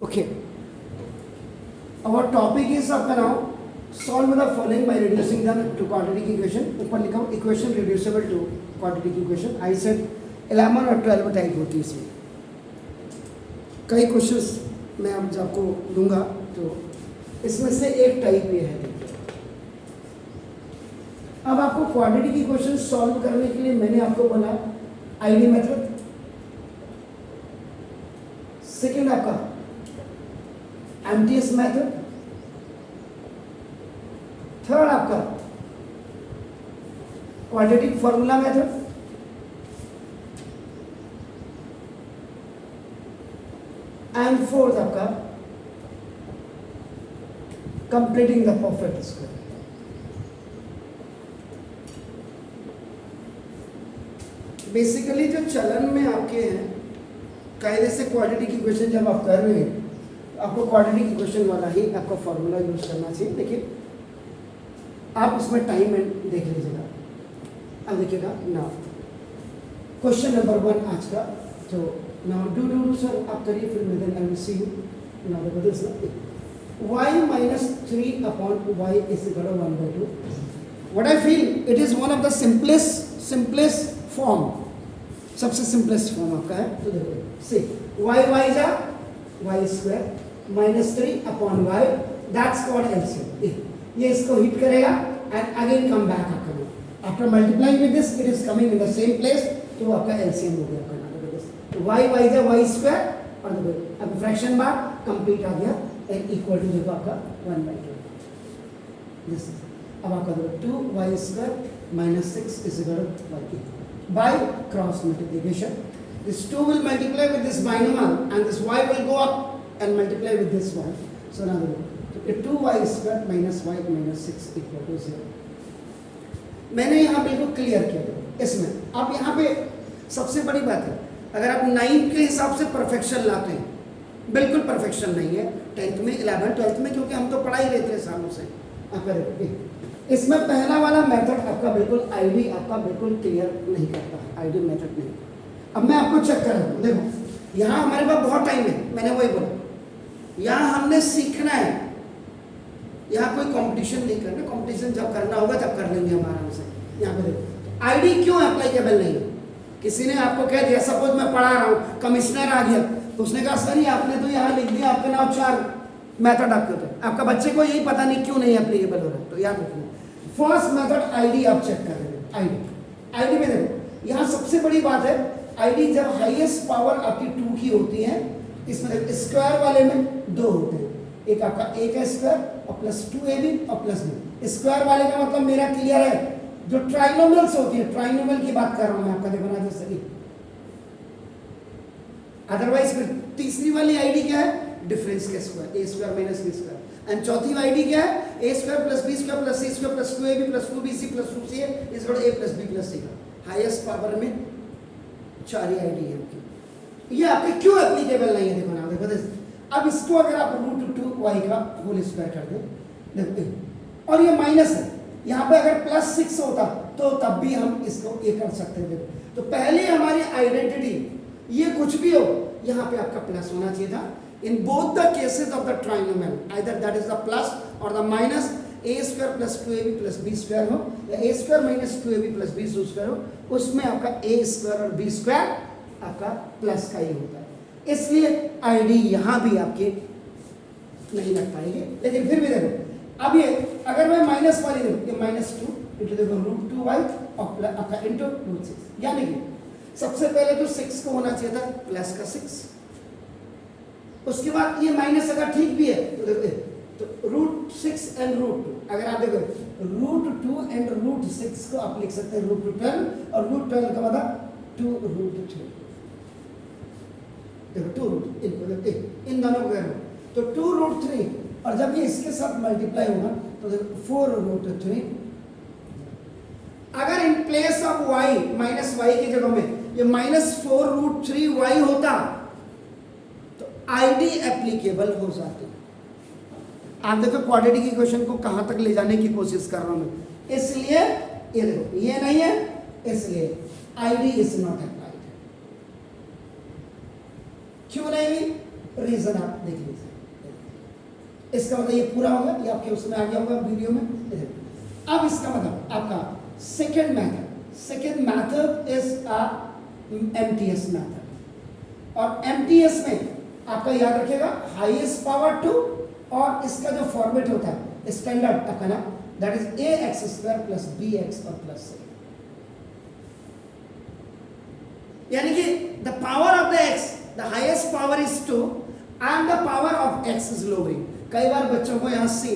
Okay, our topic is up now solve the following by reducing them to quadratic equation. ऊपर लिखा हूँ equation reducible to quadratic equation. I said 11 और 12 type होती है इसमें. कई क्वेश्चंस मैं अब आपको दूंगा तो इसमें से एक टाइप ये है. अब आपको क्वाड्रेटिक इक्वेशन सॉल्व करने के लिए मैंने आपको बोला आईडी मेथड, सेकेंड आपका एमटीएस मेथड, थर्ड आपका quadratic formula method, and fourth आपका completing the perfect square. Basically जो चलन में आपके हैं कायदे से क्वाड्रेटिक इक्वेशन जब आप कर रहे हैं आपको क्वाड्रेटिक इक्वेशन वाला ही आपका फॉर्मूला यूज करना चाहिए. देखिए आप उसमें टाइम एंड देख लीजिएगा. अब देखिएगा नाउ क्वेश्चन नंबर 1 आज का. तो नाउ डू सर आप करिए फिर मैं then I will see you. Now देखो this y minus 3 upon y is equal to 1/2. What I feel it is one of the simplest form, सबसे सिंपलेस्ट फॉर्म आपका है. तो देखो से y जा y square minus 3 upon y that's called LCM. ये इसको हिट करेगा एंड अगेन कम बैक आपका after multiplying with this it is coming in the same place. तो आपका एलसीएम हो गया आपका. तो y जा y स्क्वायर और देखो अब फ्रैक्शन बार कंप्लीट आ गया एंड इक्वल टू देखो आपका 1/2. दिस अब आपका देखो 2y square minus 6 is equal to y by cross multiplication. This 2 will multiply with this binomial and this y will go up and multiply with this y. So now the 2y square minus y minus 6 equal to 0. मैंने यहाँ बिल्कुल clear किया इसमें. अब यहाँ पे सबसे बड़ी बात है अगर आप 9 के हिसाब से परफेक्शन लाते हैं, बिल्कुल परफेक्शन नहीं है 10th में 11th 12th में, क्योंकि हम तो पढ़ा ही लेते हैं सालों से. आप इसमें पहला वाला मेथड आपका बिल्कुल आईडी आपका बिल्कुल क्लियर नहीं करता है. आईडी मेथड नहीं. अब मैं आपको चेक कर रहा हूँ. देखो यहाँ हमारे पास बहुत टाइम है, मैंने वही बोला. यहाँ हमने सीखना है, यहाँ कोई कंपटीशन नहीं करना. कंपटीशन जब करना होगा तब कर लेंगे हम आराम से. यहाँ पे देखो आईडी क्यों अप्लाइकेबल नहीं है. किसी ने आपको कह दिया, सपोज मैं पढ़ा रहा हूँ, कमिश्नर आ गया तो उसने कहा सर ये आपने तो यहाँ लिख दिया आपके नाम 4 मेथड आपके होते हैं. आपका बच्चे को यही पता नहीं क्यों नहीं अप्लीकेबल हो रहा है. तो याद रखना फर्स्ट मेथड आईडी आप चेक कर रहे हैं. आईडी में देखो यहाँ सबसे बड़ी बात है आईडी जब हाईएस्ट पावर आपकी 2 की होती है. इसमें देखो स्क्वायर वाले में 2 होते हैं. एक आपका a का स्क्वायर और प्लस 2ab और प्लस b. स्क्वायर वाले का मतलब मेरा क्लियर है. जो ट्राइनोमियल्स होती है ट्राइनोमियल की बात कर रहा हूं मैं आपका. देखो ना जैसे अदरवाइज फिर तीसरी वाली आईडी क्या है डिफरेंस के square a square minus b square. And चौथी आईडी क्या है a square plus b square plus c square plus 2ab plus 2bc plus 2ca is equal to a plus b plus c का. Highest power में 4 ही ID है आपकी. ये आपके क्यों एप्लीकेबल नहीं है. देखो ना देखो अब इसको अगर आप √2y का होल स्क्वायर कर दें देखो और ये माइनस है. यहाँ पे अगर प्लस 6 होता तो तब भी हम इसको ये कर सकते थे. तो पहले हमारी आइडेंटिटी ये कुछ भी हो यहाँ पे आपका प्लस होना चाहिए था. In both the cases of the trinomial, either that is the plus or the minus, a square plus 2ab plus b square हो या a square minus 2ab plus b square हो, उसमें आपका a square और b square आपका plus का ही होता है. इसलिए आईडी यहाँ भी आपके नहीं लग पाएंगे. लेकिन फिर भी देखो अब ये अगर मैं माइनस वाली देखो ये -2 इंटू देखो √2y और आपका इंटू √6. यानी कि सबसे पहले तो 6 को होना चाहिए था प्लस का 6. उसके बाद ये माइनस अगर ठीक भी है तो देखो तो √6 एंड √2 अगर आप देखो √2 एंड √6 को आप लिख सकते हैं √12 और √12 का मतलब 2√3. देखो 2 इन दोनों को करो तो 2√3 और जब ये इसके साथ मल्टीप्लाई होगा तो देखो 4√3. अगर in place of y minus y की जगह में ये -4√3y होता आईडी एप्लीकेबल हो जाती. आप देखो क्वाड्रेटिक इक्वेशन को कहां तक ले जाने की कोशिश कर रहा हूं मैं. इसलिए ये देखो ये नहीं है इसलिए आईडी इज नॉट अप्लाइड. क्यों नहीं हुई रीजन आप देख लीजिए। इसका मतलब ये पूरा होगा, ये आपके उसमें आ गया होगा वीडियो में। अब इसका मतलब आपका second method is MTS method. और एमटीएस में आपका याद रखिएगा हाईएस्ट पावर 2, और इसका जो फॉर्मेट होता है स्टैंडर्ड आपका ना, that is a x square plus b x और प्लस सी, यानी कि the power of the x, the highest power is 2 and the power of x is lowering. कई बार बच्चों को यहाँ से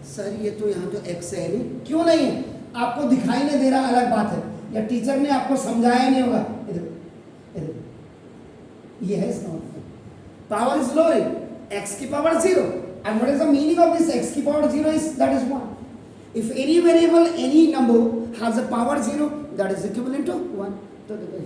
सर ये तो यहाँ तो एक्स है नहीं, क्यों नहीं है, आपको दिखाई नहीं दे रहा अलग बात है, या टीचर ने आपको समझाया नहीं होगा। इधर ये है इसका मतलब, पावर इज लोअरिंग, x की power 0, and what is the meaning of this x की power 0 is that is 1. If any variable, any number has a power 0, that is equivalent to 1. तो देखो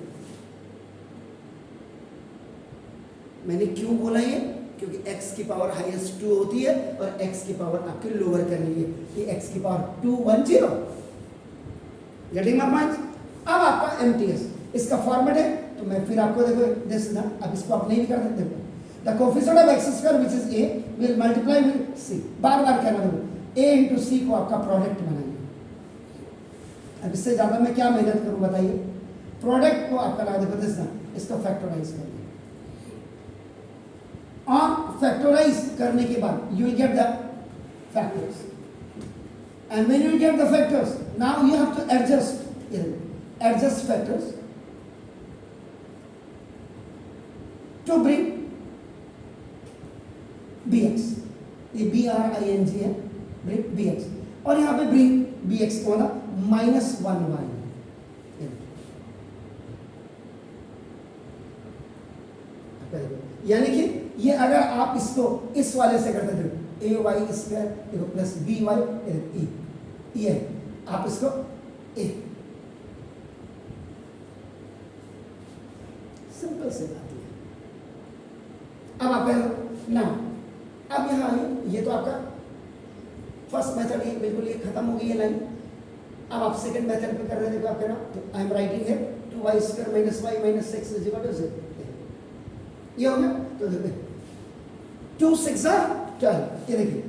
मैंने क्यों बोला ये, क्योंकि x की पावर हाईएस्ट 2 होती है और x की पावर आपके लोअर करनी है, ये x की पावर 2 1 0। Getting my point. अब आपका एमटीएस इसका फॉर्मेट है, तो मैं फिर आपको देखो दिस ना, अब इसको आप नहीं भी कर सकते। The coefficient of x square which is a will multiply with c, बार-बार कहना देखो a into c को आपका प्रोडक्ट बनाएंगे। अब इससे ज्यादा मैं क्या मेहनत करूं बताइए, प्रोडक्ट को आपका ना देखो दिस ना, इसको फैक्टराइज करिए, और फैक्टराइज करने के बाद you will get the factors, and when you get the factors now you have to adjust factors to bring bx, ये bring है, ब्रिंग bx, और यहाँ पे ब्रिंग bx को ना -1y, यानी कि ये अगर आप इसको इस वाले से करते थे ए वाई स्क्वायर देखो प्लस बी वाई ये आप इसको ए, सिंपल से बात है। अब आप ना, अब यहाँ ये तो आपका फर्स्ट मेथड ये बिल्कुल ये खत्म हो गई है लाइन। अब आप सेकंड मेथड पे कर रहे हैं, देखो आपका ना, तो आई एम राइटिंग है 2y square minus y minus 6 is equal to 0, ये हो गया। तो देखिए 2 6 12, ये देखिए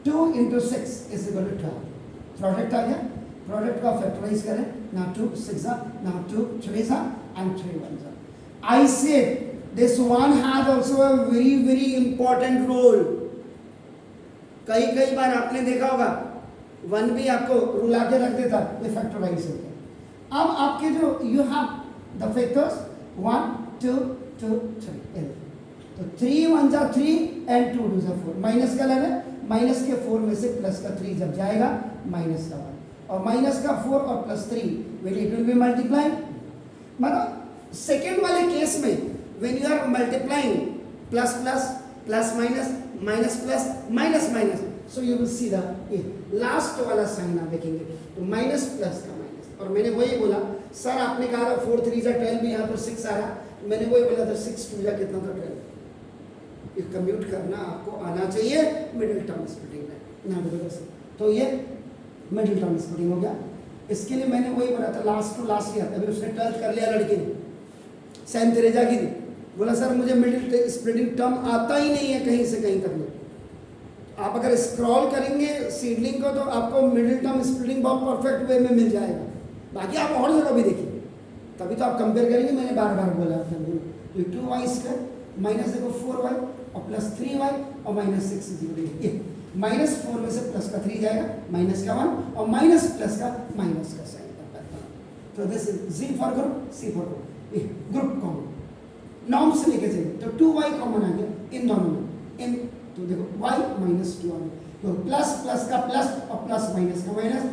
2 into 6 is equal to 12, product आ गया, प्रोडक्ट का फैक्टराइज करें ना, 2 6 ना 2 3 and 3 1। I said this one has also a very important role। कई बार आपने देखा होगा 1 भी आपको रुला के रख देता, ये फैक्टराइज हो गया। अब आपके जो यू हैव द फैक्टर्स 1 2 2 3, तो 3 1 जा 3 and 2 2 जा 4, माइनस का लेना, माइनस के 4 में से प्लस का 3 जब जाएगा माइनस का 1, और माइनस का 4 और plus 3 will it will be multiply. मतलब सेकेंड वाले केस में when you are multiplying plus plus plus minus minus plus minus minus, so you will see the last वाला साइन आप देखेंगे तो माइनस प्लस का माइनस। और मैंने वही बोला सर, आपने कहा था 4 3 12 भी यहाँ पर 6 आ रहा, मैंने वही बोला था 6 2 कितना था 12। ये कम्यूट करना आपको आना चाहिए मिडिल टर्म स्प्लिटिंग में ना, तो ये मिडिल टर्म स्प्लिटिंग हो गया। इसके लिए मैंने वही बोला था लास्ट टू लास्ट ईयर, अभी उसने 12th कर लिया लड़की ने, सैम तेरेजा की थी, बोला सर मुझे मिडिल स्प्लिटिंग टर्म आता ही नहीं है कहीं से कहीं तक। आप अगर स्क्रॉल करेंगे सीडलिंग को तो आपको मिडिल टर्म स्प्लिटिंग बहुत परफेक्ट वे में मिल जाएगा, बाकी आप और जगह भी देखिए, तभी तो आप कंपेयर करेंगे। मैंने बार बार बोला था 2y स्क्वायर माइनस देखो 4y और प्लस 3y और माइनस 6 0, माइनस 4 में से प्लस का 3 जाएगा, माइनस का 1 और माइनस प्लस का माइनस का साइन। तो this is G for group, C for group common, norm से लेके चलिए तो 2y कॉमन आ गया इन दोनों में, इन तो देखो y माइनस 2 आ गया, तो प्लस प्लस का प्लस और प्लस माइनस का माइनस।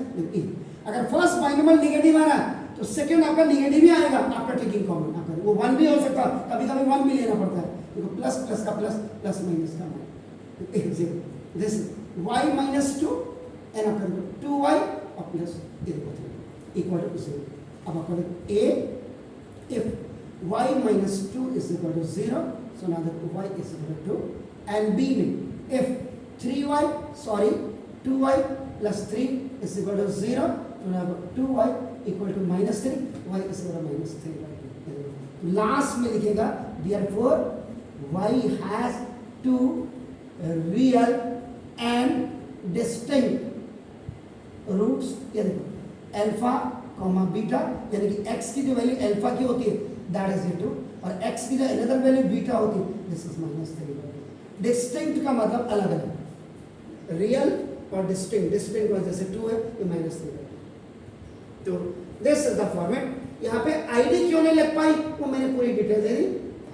अगर फर्स्ट बाइनोमियल नेगेटिव आ रहा है तो सेकंड आपका नेगेटिव ही आएगा, आपका टेकिंग कॉमन आपका वो 1 भी हो सकता है, कभी कभी 1 भी लेना पड़ता है, देखो प्लस प्लस का प्लस प्लस माइनस का minus, this y minus 2 and आपका 2y और प्लस इक्वल टू 0। अब आपका a if y minus 2 is equal to 0, so now that y is equal to 2, and b में if 2y plus 3 is equal to 0, so now 2y equal to minus 3, y is equal to minus 3 by 2। Last में लिखेगा therefore y has two real and distinct roots, ये देखो alpha comma beta, यानी कि x की जो value alpha की होती है दैट इज e2, और x की जो अनदर वैल्यू बीटा होती है दिस इज -3। डिस्टिंक्ट का मतलब अलग अलग, रियल और डिस्टिंक्ट, डिस्टिंक्ट में जैसे 2 है ये -3 है। तो दिस इज द फॉर्मेट। यहाँ पे आईडी क्यों नहीं लग पाई वो मैंने पूरी डिटेल दे दी,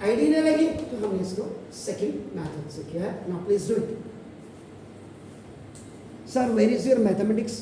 आईडी नहीं लगी तो हमने इसको सेकंड मेथड से किया है। Now please do it. Sir where is your mathematics